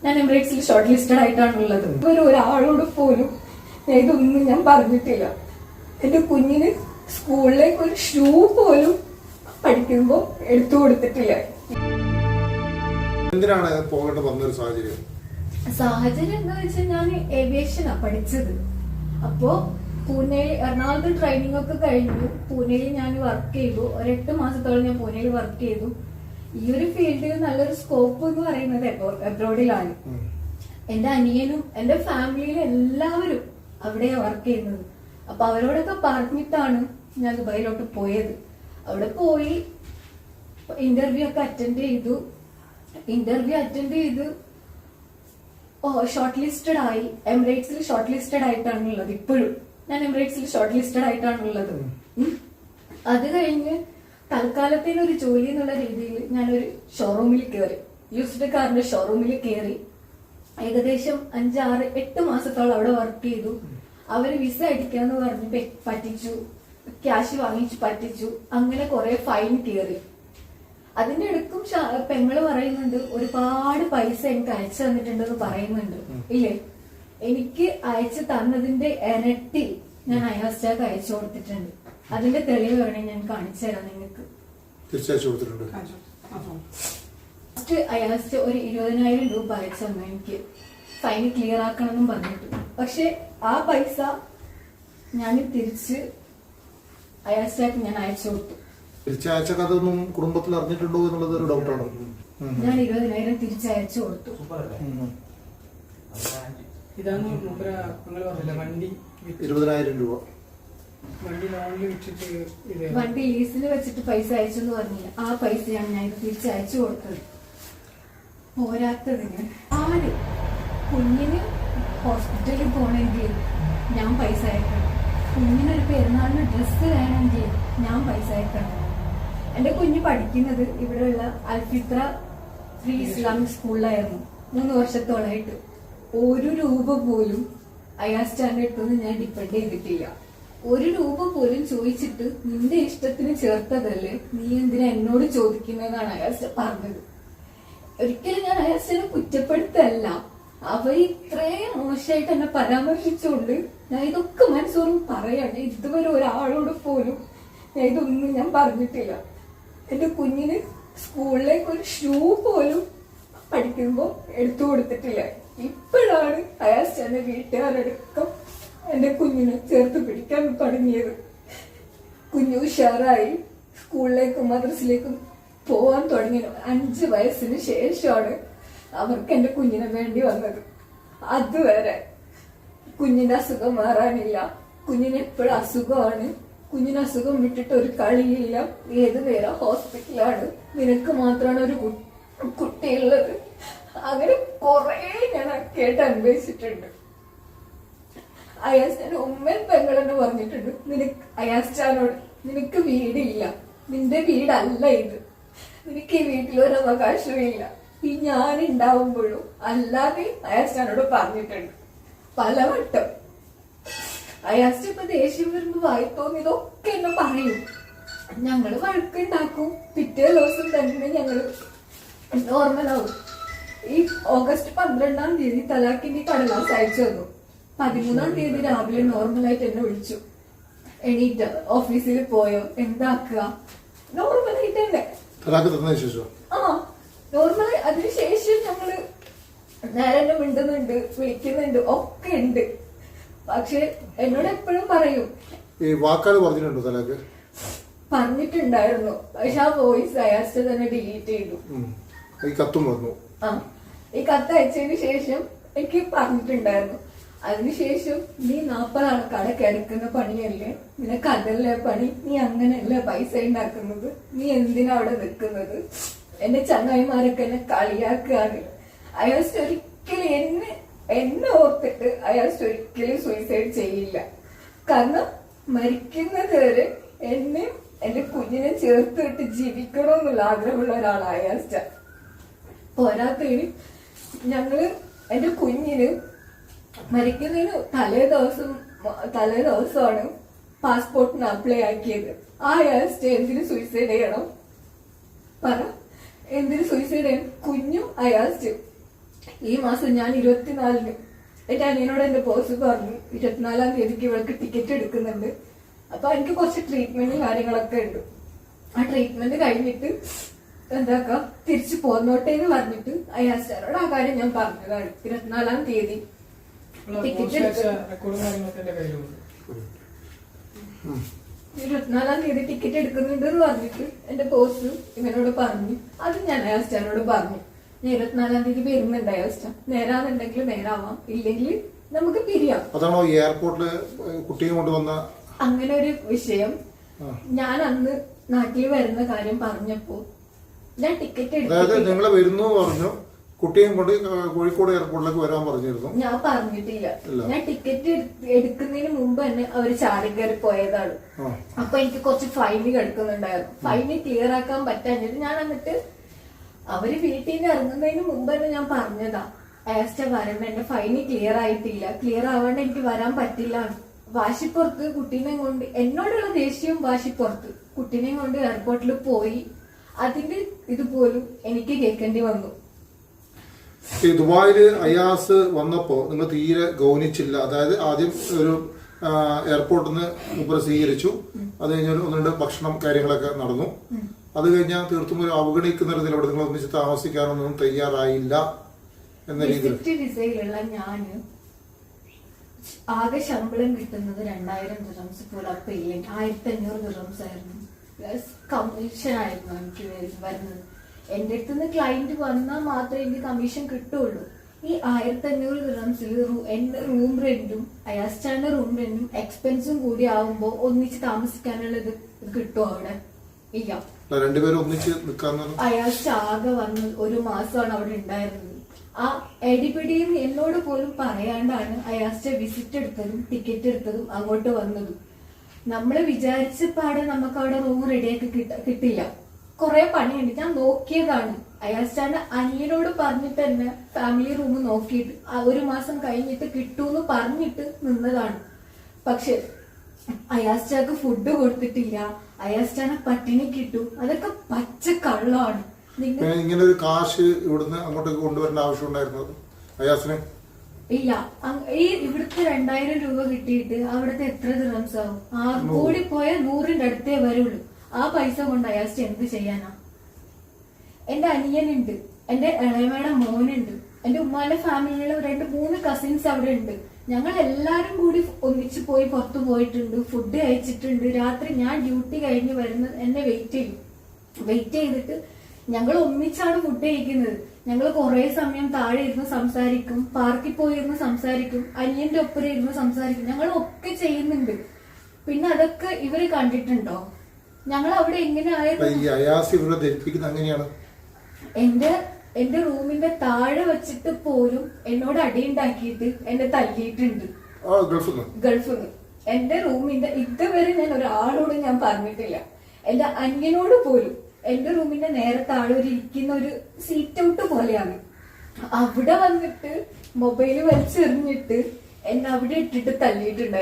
ഞാൻ എമിറേറ്റ്സിൽ short listed ആയിട്ടാണുള്ളത്. ഒരാളോട് പോലും ഇതൊന്നും ഞാൻ പറഞ്ഞിട്ടില്ല. എന്റെ കുഞ്ഞിന് സ്കൂളിലേക്ക് ഒരു ഷൂ പോലും പഠിക്കുമ്പോ എടുത്തു കൊടുത്തിട്ടില്ല. എന്തിനാണ് പോകേണ്ട വന്നൊരു സാഹചര്യം? സാഹചര്യം എന്താ വെച്ചാൽ ഞാൻ ഏവിയേഷനാ പഠിച്ചത്. അപ്പോ പൂനെയിൽ എറണാകുളത്ത് ട്രെയിനിങ് ഒക്കെ കഴിഞ്ഞു. പൂനെയിൽ ഞാൻ വർക്ക് ചെയ്തു. 8 മാസത്തോളം ഞാൻ പൂനെയിൽ വർക്ക് ചെയ്തു. ഈ ഒരു ഫീൽഡിൽ നല്ലൊരു സ്കോപ്പ് എന്ന് പറയുന്നത് അബ്രോഡിലാണ്. എന്റെ അനിയനും എന്റെ ഫാമിലിയിലും എല്ലാവരും അവിടെയാ വർക്ക് ചെയ്യുന്നത്. അപ്പൊ അവരോടൊക്കെ പറഞ്ഞിട്ടാണ് ഞാൻ ദുബായിലോട്ട് പോയത്. അവിടെ പോയി ഇന്റർവ്യൂ ഒക്കെ അറ്റൻഡ് ചെയ്തു. ഷോർട്ട് ലിസ്റ്റഡ് ആയി. എമിറേറ്റ്സിൽ ഷോർട്ട് ലിസ്റ്റഡ് ആയിട്ടാണുള്ളത്. ഇപ്പോഴും ഞാൻ എമിറേറ്റ്സിൽ ഷോർട്ട് ലിസ്റ്റഡ് ആയിട്ടാണുള്ളത്. അത് കഴിഞ്ഞ് തൽക്കാലത്തേന് ഒരു ജോലി എന്നുള്ള രീതിയിൽ ഞാനൊരു ഷോറൂമിൽ കയറി. യൂസ്ഡ് കാറിന്റെ ഷോറൂമിൽ കയറി. ഏകദേശം 5, 6, 8 മാസത്തോളം അവിടെ വർക്ക് ചെയ്തു. അവര് വിസ അടിക്കാന്ന് പറഞ്ഞ് പറ്റിച്ചു, ക്യാഷ് വാങ്ങിച്ചു പറ്റിച്ചു. അങ്ങനെ കുറെ ഫൈൻ കയറി. അതിന്റെ ഇടയ്ക്കും പെങ്ങള് പറയുന്നുണ്ട് ഒരുപാട് പൈസ എനിക്ക് അയച്ചു തന്നിട്ടുണ്ടെന്ന് പറയുന്നുണ്ട്. ഇല്ലേ, എനിക്ക് അയച്ചു തന്നതിന്റെ ഇരട്ടി ഞാൻ അയാസ്റ്റാക്ക് അയച്ചു കൊടുത്തിട്ടുണ്ട്. അതിന്റെ തെളിവ് വേണമെങ്കിൽ ഞാൻ കാണിച്ചു തരാം നിങ്ങൾക്ക്. ഫസ്റ്റ് അയാസ്റ്റ് ഒരു 20,000 രൂപ അയച്ചു തന്നു എനിക്ക് ഫൈൻ ക്ലിയർ ആക്കണമെന്നും പറഞ്ഞിട്ട്. പക്ഷെ ആ പൈസ ഞാൻ തിരിച്ച് അയാസ്റ്റാക്ക് ഞാൻ അയച്ചു കൊടുത്തു. തിരിച്ചയച്ചതൊന്നും കുടുംബത്തിൽ അറിഞ്ഞിട്ടുണ്ടോ എന്നുള്ളത് ഒരു ഡൗട്ടാണ്. ഞാൻ 20,000 തിരിച്ചയച്ചു കൊടുത്തു. ഇതാണ് വണ്ടി 20,000 രൂപ വണ്ടി ലീസിന് വെച്ചിട്ട് പൈസ അയച്ചെന്ന് പറഞ്ഞില്ല. ആ പൈസയാണ് ഞാൻ ഇത് തിരിച്ചയച്ചു കൊടുത്തത്. പോരാത്തതിന് ആര് കുഞ്ഞിന് ഹോസ്പിറ്റലിൽ പോകണമെങ്കിൽ ഞാൻ പൈസ അയക്കണം. കുഞ്ഞിനൊരു പെരുന്നാളിന് ഡ്രസ്സ് വേണമെങ്കിൽ ഞാൻ പൈസ അയക്കണം. എന്റെ കുഞ്ഞ് പഠിക്കുന്നത് ഇവിടെയുള്ള അൽഫിത്ര ഫ്രീ ഇസ്ലാമിക് സ്കൂളിലായിരുന്നു 3 വർഷത്തോളായിട്ട്. 1 രൂപ പോലും അയാസ്റ്റാന്റെ അടുത്തൊന്നും ഞാൻ ഡിപ്പെൻഡ് ചെയ്തിട്ടില്ല. 1 രൂപ പോലും ചോദിച്ചിട്ട് നിന്റെ ഇഷ്ടത്തിന് ചേർത്തതല്ലേ, നീ എന്തിനാ എന്നോട് ചോദിക്കുന്നതാണ് അയാസ്റ്റ പറഞ്ഞത്. ഒരിക്കലും ഞാൻ അയാസ്റ്റിനെ കുറ്റപ്പെടുത്തല്ല. അവർ ഇത്രയും മോശമായിട്ട് എന്നെ പരാമർശിച്ചുകൊണ്ട് ഞാൻ ഇതൊക്കെ മനസ്സോറും പറയാണ്. ഇതുവരെ ഒരാളോട് പോലും ഇതൊന്നും ഞാൻ പറഞ്ഞിട്ടില്ല. എന്റെ കുഞ്ഞിന് സ്കൂളിലേക്ക് ഒരു ഷൂ പോലും പഠിക്കുമ്പോ എടുത്തു കൊടുത്തിട്ടില്ല. ഇപ്പോഴാണ് അയാസ്റ്റാന്റെ വീട്ടുകാരടക്കം എന്റെ കുഞ്ഞിനെ ചേർത്ത് പിടിക്കാൻ തുടങ്ങിയത്. കുഞ്ഞു ഉഷാറായി സ്കൂളിലേക്കും മദ്രസിലേക്കും പോവാൻ തുടങ്ങി. 5 വയസ്സിന് ശേഷമാണ് അവർക്ക് എന്റെ കുഞ്ഞിനെ വേണ്ടി വന്നത്. അതുവരെ കുഞ്ഞിന്റെ അസുഖം മാറാനില്ല. കുഞ്ഞിന് എപ്പോഴും അസുഖമാണ്. കുഞ്ഞിന് അസുഖം വിട്ടിട്ട് ഒരു കളിയില്ല. ഏത് നേരം ഹോസ്പിറ്റലാണ്. നിനക്ക് മാത്രമാണ് ഒരു കുട്ടിയുള്ളത്. അങ്ങനെ കുറെ ഞാൻ കേട്ട് അനുഭവിച്ചിട്ടുണ്ട്. അയാസ്റ്റാന്റെ ഉമ്മയും പെങ്ങളെന്ന് പറഞ്ഞിട്ടുണ്ട്, അയാസ്റ്റാനോട് നിനക്ക് വീടില്ല, നിന്റെ വീടല്ല ഇത്, നിനക്ക് ഈ വീട്ടിലൊരു അവകാശവും ഇല്ല, ഈ ഞാൻ ഉണ്ടാവുമ്പോഴും അല്ലാതെ അയാസ്റ്റാനോട് പറഞ്ഞിട്ടുണ്ട് പലവട്ടം. അയാസ്റ്റ് ഇപ്പൊ ദേഷ്യം വരുമ്പോ വായി തോന്നിയതൊക്കെ എന്നെ പറയും. ഞങ്ങള് വഴക്കുണ്ടാക്കും. പിറ്റേ ദിവസം തന്നെ ഞങ്ങള് നോർമലാവും. ഈ ഓഗസ്റ്റ് 12-ാം തീയതി തലാഖിന്റെ കടലാസ് അയച്ചു തന്നു. 13-ാം തീയതി രാവിലെ നോർമലായിട്ട് എന്നെ വിളിച്ചു. എണീറ്റ് ഓഫീസിൽ പോയോ, എന്താക്കുക, നോർമലായിട്ട് തന്നെ. നോർമലായി അതിനുശേഷം ഞങ്ങള് നേരെ എന്നെ മിണ്ടുന്നുണ്ട്, വിളിക്കുന്നുണ്ട്, ഒക്കെ ഉണ്ട്. പക്ഷെ എന്നോട് എപ്പോഴും പറയും പറഞ്ഞിട്ടുണ്ടായിരുന്നു. പക്ഷെ ആ വോയിസ് അയാസ്റ്റ് തന്നെ ഡിലീറ്റ് ചെയ്തു. ഈ കത്ത് അയച്ചതിന് ശേഷം എനിക്ക് പറഞ്ഞിട്ടുണ്ടായിരുന്നു. അതിനുശേഷം നീ 40 ആൾക്കാരെ കിടക്കുന്ന പണിയല്ലേ, നിനക്ക് അതല്ലേ പണി, നീ അങ്ങനെയല്ലേ പൈസ ഉണ്ടാക്കുന്നത്, നീ എന്തിനാ അവിടെ നിൽക്കുന്നത്. എന്റെ ചങ്ങായിമാരൊക്കെ എന്നെ കളിയാക്കുകയാണ്. അയാസ്റ്റ് ഒരിക്കലും എന്നെ ഓർത്തിട്ട് അയാസ്റ്റ് ഒരിക്കലും സൂയിസൈഡ് ചെയ്യില്ല. കാരണം മരിക്കുന്നത് വരെ എന്നെ എന്റെ കുഞ്ഞിനെ ചേർത്തിട്ട് ജീവിക്കണമെന്നുള്ള ആഗ്രഹമുള്ള ഒരാളാണ് അയാസ്റ്റ. പോരാത്തതിന് ഞങ്ങള് എന്റെ കുഞ്ഞിന് മരിക്കുന്നതിന് തലേ ദിവസമാണ് പാസ്പോർട്ടിന് അപ്ലൈ ആക്കിയത്. ആ അയാസ്റ്റ് എന്തിന് സൂയിസൈഡ് ചെയ്യണം പറ? എന്തിന് സൂയിസൈഡ് ചെയ്യണം? കുഞ്ഞും അയാസ്റ്റ് ഈ മാസം ഞാൻ 24-ന് എന്റെ അനിയനോട് എന്റെ ബോസ് പറഞ്ഞു 24-ാം തീയതിക്ക് ഇവൾക്ക് ടിക്കറ്റ് എടുക്കുന്നുണ്ട്. അപ്പൊ എനിക്ക് കുറച്ച് ട്രീറ്റ്മെന്റും കാര്യങ്ങളൊക്കെ ഉണ്ട്. ആ ട്രീറ്റ്മെന്റ് കഴിഞ്ഞിട്ട് എന്താക്കാ തിരിച്ചു പോന്നോട്ടെ എന്ന് പറഞ്ഞിട്ട് അയാസ്റ്റാരോട് ആ കാര്യം ഞാൻ പറഞ്ഞതാണ്. 24-ാം തീയതി ടിക്കറ്റ് റെക്കോർഡും കാര്യങ്ങളൊക്കെ എന്റെ കയ്യിലുണ്ട്. 24-ാം തീയതി ടിക്കറ്റ് എടുക്കുന്നുണ്ട് എന്ന് പറഞ്ഞിട്ട് എന്റെ ബോസ് ഇവനോട് പറഞ്ഞു. അത് ഞാൻ അയാസ്റ്റാനോട് പറഞ്ഞു. ഞാൻ 24-ാം തീയതി വരുന്നുണ്ട് അയാസ്റ്റ. നേരാന്നുണ്ടെങ്കിൽ നേരാവാം, ഇല്ലെങ്കിൽ നമുക്ക് പിരിയാം. അതാണോ ഈ എയർപോർട്ടില് കുട്ടിയെ കൊണ്ടുവന്ന അങ്ങനെ ഒരു വിഷയം. ഞാൻ അന്ന് നാട്ടിൽ വരുന്ന കാര്യം പറഞ്ഞപ്പോ ഞാൻ ടിക്കറ്റ് അതായത് എടുത്തിട്ടില്ല. നിങ്ങൾ വരുന്നു പറഞ്ഞു, കുട്ടിയും കൊണ്ട് കോഴിക്കോട് എയർപോർട്ടിലേക്ക് വരാൻ പറഞ്ഞിരുന്നു. ഞാൻ പറഞ്ഞിട്ടില്ല. ഞാൻ ടിക്കറ്റ് എടുക്കുന്നതിന് മുമ്പ് തന്നെ അവര് ചാടി കയറി പോയതാണ്. അപ്പൊ എനിക്ക് കുറച്ച് ഫൈന് കിടക്കുന്നുണ്ടായിരുന്നു. ഫൈന് ക്ലിയർ ആക്കാൻ പറ്റാഞ്ഞിട്ട് ഞാൻ എന്നിട്ട് അവര് വീട്ടിൽ നിന്ന് ഇറങ്ങുന്നതിന് മുമ്പ് തന്നെ ഞാൻ പറഞ്ഞതാ, അയാസ്റ്റ വരണ്ട, എന്റെ ഫൈന് ക്ലിയർ ആയിട്ടില്ല, ക്ലിയർ ആവാണ്ട് എനിക്ക് വരാൻ പറ്റില്ല. വാശിപ്പുറത്ത് കുട്ടീനെ കൊണ്ട്, എന്നോടുള്ള ദേഷ്യവും വാശിപ്പുറത്ത് കുട്ടീനെയും കൊണ്ട് എയർപോർട്ടിൽ പോയി. അതിന്റെ ഇതുപോലും എനിക്ക് കേൾക്കേണ്ടി വന്നു. ഈ ദുബായില് അയാസ് വന്നപ്പോ നിങ്ങൾ തീരെ ഗൗനിച്ചില്ല. അതായത് ആദ്യം ഒരു എയർപോർട്ടിൽ നിന്ന് മുമ്പ് സ്വീകരിച്ചു, അത് കഴിഞ്ഞ ഒന്ന് രണ്ട് ഭക്ഷണം കാര്യങ്ങളൊക്കെ നടന്നു. അത് കഴിഞ്ഞാൽ തീർത്തും ഒരു അവഗണിക്കുന്ന രീതിയിലൂടെ നിങ്ങൾ ഒന്നിച്ച് താമസിക്കാനൊന്നും തയ്യാറായില്ല എന്ന രീതിയിൽ. വിസയിലുള്ള ഞാന് ആകെ ശമ്പളം കിട്ടുന്നത് 2000 ദിർഹംസ് പോലും അപ്പൊ ഇല്ലെങ്കിൽ 1500 ദിർഹംസ് ആയിരുന്നു. പ്ലസ് കമ്മീഷൻ ആയിരുന്നു എനിക്ക് വരുന്നത്. എന്റെ അടുത്ത് നിന്ന് ക്ലയന്റ് വന്നാൽ മാത്രമേ എനിക്ക് കമ്മീഷൻ കിട്ടുള്ളൂ. ഈ 1500 ദിർഹംസിൽ എന്റെ റൂം റെന്റും അയാസ്റ്റാന്റെ റൂം റെന്റും എക്സ്പെൻസും കൂടി ആവുമ്പോ ഒന്നിച്ച് താമസിക്കാനുള്ള ഇത് കിട്ടുമോ അവിടെ? ഇല്ല. രണ്ടുപേരും ഒന്നിച്ച് നിൽക്കാൻ അയാസ്റ്റ് ആകെ വന്ന് ഒരു മാസമാണ് അവിടെ ഉണ്ടായിരുന്നത്. ആ എടിപിടിയും എന്നോട് പോലും പറയാണ്ടാണ് അയാസ്റ്റ് വിസിറ്റ് എടുത്തതും ടിക്കറ്റ് എടുത്തതും അങ്ങോട്ട് വന്നതും. നമ്മള് വിചാരിച്ച പാടെ നമുക്ക് അവിടെ റൂം റെഡിയാക്കി കിട്ടില്ല. കുറെ പണിയുണ്ട്. ഞാൻ നോക്കിയതാണ്. അയാസ്റ്റാന്റെ അനിയനോട് പറഞ്ഞിട്ട് തന്നെ ഫാമിലി റൂം നോക്കിയിട്ട് ഒരു മാസം കഴിഞ്ഞിട്ട് കിട്ടൂന്ന് പറഞ്ഞിട്ട് നിന്നതാണ്. പക്ഷെ അയാസ്റ്റാക്ക് ഫുഡ് കൊടുത്തിട്ടില്ല, അയാസ്റ്റാനെ പട്ടിണി കിട്ടു, അതൊക്കെ പച്ച കള്ളമാണ്. ഇങ്ങനെ ഒരു കാശ് ഇവിടുന്ന് അങ്ങോട്ടേക്ക് കൊണ്ടുവരേണ്ട ആവശ്യം ഉണ്ടായിരുന്നത് അയാസിന് ഇല്ല. ഈ ഇവിടുത്തെ 2000 രൂപ കിട്ടിയിട്ട് അവിടുത്തെ എത്ര ദിർഹംസ് ആവും? കൂടി പോയ 100ന്റെ അടുത്തേ വരുള്ളൂ. ആ പൈസ കൊണ്ട് അയാസ്റ്റ് എന്ത് ചെയ്യാനാ? എന്റെ അനിയനുണ്ട്, എന്റെ ഇളയമയുടെ മോനുണ്ട്, എന്റെ ഉമ്മാന്റെ ഫാമിലിയിലെ 2-3 കസിൻസ് അവിടെ ഉണ്ട്. ഞങ്ങൾ എല്ലാരും കൂടി ഒന്നിച്ചു പോയി പുറത്തു പോയിട്ടുണ്ട്, ഫുഡ് കഴിച്ചിട്ടുണ്ട്. രാത്രി ഞാൻ ഡ്യൂട്ടി കഴിഞ്ഞ് വരുന്ന എന്നെ വെയിറ്റ് ചെയ്തിട്ട് ഞങ്ങൾ ഒന്നിച്ചാണ് ഫുഡ് കഴിക്കുന്നത്. ഞങ്ങൾ കുറെ സമയം താഴെ ഇരുന്ന് സംസാരിക്കും, പാർക്കിൽ പോയിരുന്ന് സംസാരിക്കും, അനിയന്റെ ഒപ്പം ഇരുന്ന് സംസാരിക്കും. ഞങ്ങൾ ഒക്കെ ചെയ്യുന്നുണ്ട്. പിന്നെ അതൊക്കെ ഇവര് കണ്ടിട്ടുണ്ടോ? ഞങ്ങൾ അവിടെ എങ്ങനെയായിരുന്നു? അങ്ങനെയാണ്. എന്റെ റൂമിന്റെ താഴെ വെച്ചിട്ട് പോലും എന്നോട് അടിയുണ്ടാക്കിയിട്ട് എന്നെ തല്ലിയിട്ടുണ്ട് ഗൾഫിന്ന്. എന്റെ റൂമിന്റെ ഇതുവരെ ഞാൻ ഒരാളോട് ഞാൻ പറഞ്ഞിട്ടില്ല. എന്റെ അനിയനോട് പോലും. എന്റെ റൂമിന്റെ നേരെ താഴെ ഇരിക്കുന്ന ഒരു സീറ്റ് ഔട്ട് പോലെയാണ്. അവിടെ വന്നിട്ട് മൊബൈല് വലിച്ചെറിഞ്ഞിട്ട് എന്നെ അവിടെ ഇട്ടിട്ട് തല്ലിയിട്ടുണ്ട്.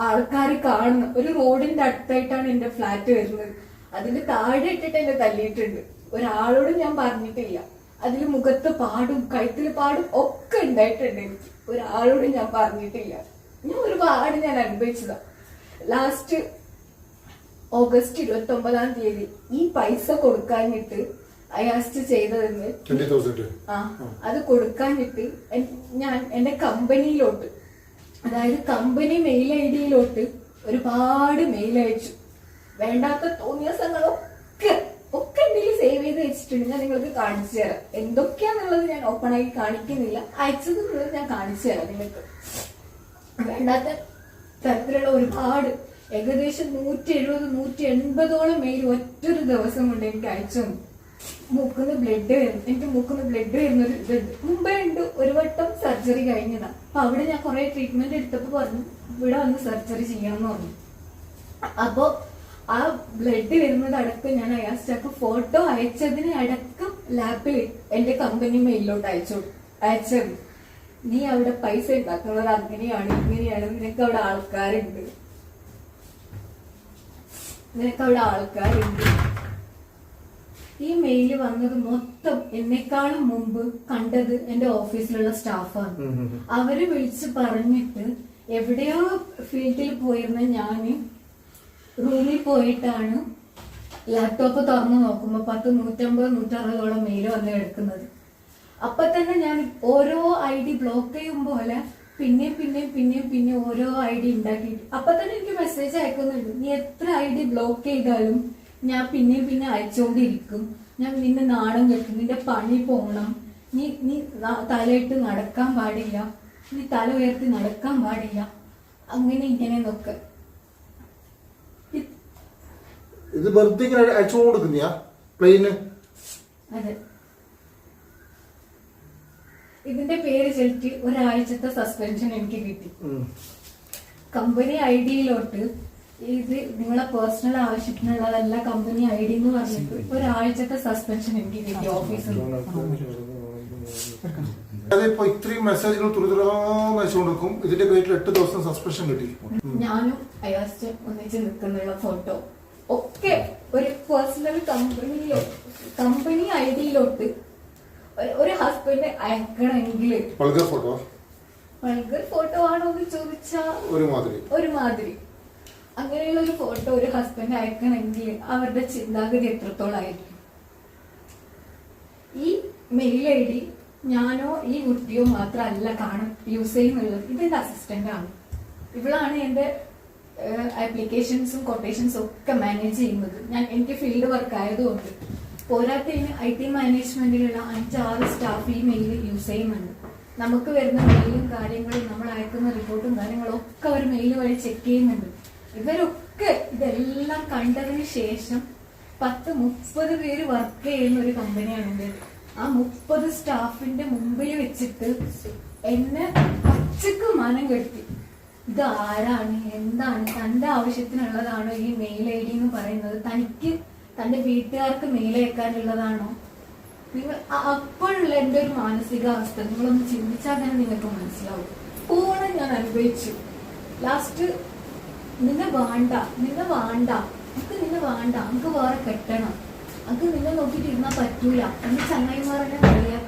ആൾക്കാർ കാണുന്നു. ഒരു റോഡിന്റെ അടുത്തായിട്ടാണ് എന്റെ ഫ്ലാറ്റ് വരുന്നത്. അതിന്റെ താഴെ ഇട്ടിട്ട് എന്നെ തല്ലിയിട്ടുണ്ട്. ഒരാളോടും ഞാൻ പറഞ്ഞിട്ടില്ല. അതിൽ മുഖത്ത് പാടും കഴുത്തിൽ പാടും ഒക്കെ ഉണ്ടായിട്ടുണ്ട്. എനിക്ക് ഒരാളോടും ഞാൻ പറഞ്ഞിട്ടില്ല. ഞാൻ ഒരുപാട് ഞാൻ അനുഭവിച്ചതാ. ലാസ്റ്റ് ഓഗസ്റ്റ് 29-ാം തീയതി ഈ പൈസ കൊടുക്കാനിട്ട് അയാസ്റ്റ് ചെയ്തതെന്ന് അത് കൊടുക്കാനിട്ട് ഞാൻ എന്റെ കമ്പനിയിലോട്ട്, അതായത് കമ്പനി മെയിൽ ഐഡിയിലോട്ട് ഒരുപാട് മെയിൽ അയച്ചു. വേണ്ടാത്ത തോന്നിയാസങ്ങളൊക്കെ എന്തെങ്കിലും സേവ് ചെയ്ത് വെച്ചിട്ടുണ്ട്. ഞാൻ നിങ്ങൾക്ക് കാണിച്ചു തരാം. എന്തൊക്കെയാന്നുള്ളത് ഞാൻ ഓപ്പൺ ആയി കാണിക്കുന്നില്ല. അയച്ചതെന്നുള്ളത് ഞാൻ കാണിച്ചു തരാം നിങ്ങൾക്ക്. വേണ്ടാത്ത തരത്തിലുള്ള ഒരുപാട്, ഏകദേശം 170-180ഓളം മെയിൽ ഒറ്റൊരു ദിവസം കൊണ്ട് എനിക്ക് അയച്ചു. മൂക്കുന്ന് ബ്ലഡ് വരുന്നു. എനിക്ക് മൂക്കുന്ന് ബ്ലഡ് വരുന്നൊരു ഇതുണ്ട്. മുമ്പേ ഉണ്ട്, ഒരു വട്ടം സർജറി കഴിഞ്ഞതാ. അപ്പൊ അവിടെ ഞാൻ കുറെ ട്രീറ്റ്മെന്റ് എടുത്തപ്പോ പറഞ്ഞു ഇവിടെ വന്ന് സർജറി ചെയ്യാന്ന് പറഞ്ഞു. അപ്പൊ ആ ബ്ലഡ് വരുന്നത് അടക്കം ഞാൻ അയാസ്റ്റാക്ക് ഫോട്ടോ അയച്ചതിന് അടക്കം ലാപ്പിൽ എന്റെ കമ്പനി മെയിലോട്ട് അയച്ചത്. നീ അവിടെ പൈസ ഉണ്ടാക്കുന്നത് അങ്ങനെയാണ് ഇങ്ങനെയാണ്, നിനക്ക് അവിടെ ആൾക്കാരുണ്ട്. ഈ മെയില് വന്നത് മൊത്തം എന്നെക്കാളും മുമ്പ് കണ്ടത് എന്റെ ഓഫീസിലുള്ള സ്റ്റാഫാണ്. അവര് വിളിച്ച് പറഞ്ഞിട്ട് എവിടെയോ ഫീൽഡിൽ പോയിരുന്ന ഞാന് റൂമിൽ പോയിട്ടാണ് ലാപ്ടോപ്പ് തുറന്നു നോക്കുമ്പോ 150-160 മെയില് വന്ന് എടുക്കുന്നത്. അപ്പൊ തന്നെ ഞാൻ ഓരോ ID ബ്ലോക്ക് ചെയ്യും പോലെ പിന്നെ ഓരോ ID ഉണ്ടാക്കി അപ്പൊ തന്നെ എനിക്ക് മെസ്സേജ് അയക്കുന്നുണ്ട്. നീ എത്ര ID ബ്ലോക്ക് ചെയ്താലും ഞാൻ പിന്നെ അയച്ചുകൊണ്ടിരിക്കും. ഞാൻ നിന്നെ നാണം കെട്ടും, നിന്റെ പണി പോണം, നീ തലയിട്ട് നടക്കാൻ പാടില്ല, നീ തല ഉയർത്തി നടക്കാൻ പാടില്ല, അങ്ങനെ ഇങ്ങനെ നോക്ക്. ഇത് വെറുതെ ഇങ്ങനെ അയച്ചുകൊണ്ട് കൊടുക്കുന്നയാ പ്ലെയിന്? അതെ. ഇതിന്റെ പേര് ചൊല്ലിട്ട് ഒരാഴ്ചത്തെ സസ്പെൻഷൻ എനിക്ക് കിട്ടി. കമ്പനി ഐഡിയിലോട്ട് ഇത് നിങ്ങളെ പേഴ്സണൽ ആവശ്യത്തിനുള്ളതല്ല കമ്പനി ID എന്ന് പറഞ്ഞിട്ട് ഒരാഴ്ചത്തെ സസ്പെൻഷൻ എനിക്ക് കിട്ടി ഓഫീസിൽ. അതിപ്പോ ഇത്രയും മെസ്സേജുകൾ തുറന്നു അയച്ചുകൊണ്ടിരിക്കും. ഇതിന്റെ പേരിൽ 8 ദിവസം സസ്പെൻഷൻ കിട്ടി. ഞാനും അയാസ് ഒന്നിച്ച് നിൽക്കുന്നുള്ള ഫോട്ടോ ഒക്കെ ഒരു പേഴ്സണൽ കമ്പനി ഐഡിയിലോട്ട് ഒരു ഹസ്ബൻഡ് അയക്കണമെങ്കിൽ വൾഗർ ഫോട്ടോ ആണോ എന്ന് ചോദിച്ചാ ഒരുമാതിരി അങ്ങനെയുള്ള ഒരു ഫോട്ടോ ഒരു ഹസ്ബൻഡ് അയക്കണമെങ്കിൽ അവരുടെ ചിന്താഗതി എത്രത്തോളായിരിക്കും? ഈ മെയിൽ ID ഞാനോ ഈ കുട്ടിയോ മാത്രമല്ല യൂസ് ചെയ്യുന്നുള്ളത്. ഇതെന്റെ അസിസ്റ്റന്റ് ആണ്. ഇവളാണ് എന്റെ ആപ്ലിക്കേഷൻസും കൊട്ടേഷൻസും ഒക്കെ മാനേജ് ചെയ്യുന്നത്. എനിക്ക് ഫീൽഡ് വർക്ക് ആയതുകൊണ്ട്. പോരാത്തതിന് IT മാനേജ്മെന്റിലുള്ള 5-6 സ്റ്റാഫ് ഈ മെയിൽ യൂസ് ചെയ്യുന്നുണ്ട്. നമുക്ക് വരുന്ന മെയിലും കാര്യങ്ങളും നമ്മൾ അയക്കുന്ന റിപ്പോർട്ടും കാര്യങ്ങളും ഒക്കെ അവർ മെയിൽ വഴി ചെക്ക് ചെയ്യുന്നുണ്ട്. ഇവരൊക്കെ ഇതെല്ലാം കണ്ടതിന് ശേഷം 10-30 പേര് വർക്ക് ചെയ്യുന്ന ഒരു കമ്പനിയാണ് എൻ്റെ. ആ 30 സ്റ്റാഫിന്റെ മുമ്പിൽ വെച്ചിട്ട് എന്നെ പച്ചക്ക് മനം കെടുത്തി. ഇത് ആരാണ്, എന്താണ്, തന്റെ ആവശ്യത്തിനുള്ളതാണോ ഈ മെയിൽ ID എന്ന് പറയുന്നത്? തനിക്ക് തന്റെ വീട്ടുകാർക്ക് മെയിൽ അയക്കാനുള്ളതാണോ? നിങ്ങൾ അപ്പോഴുള്ള എന്റെ ഒരു മാനസികാവസ്ഥ നിങ്ങളൊന്ന് ചിന്തിച്ചാൽ തന്നെ നിങ്ങൾക്ക് മനസ്സിലാവും. ഓണം ഞാൻ അനുഭവിച്ചു. ലാസ്റ്റ് നിന്നെ വേണ്ട, നമുക്ക് വേറെ കെട്ടണം, നമുക്ക് നിന്നെ നോക്കിയിട്ട് ഇരുന്നാ പറ്റൂല എന്ന് ചങ്ങായിമാർ എന്നെ കളിയാക്കി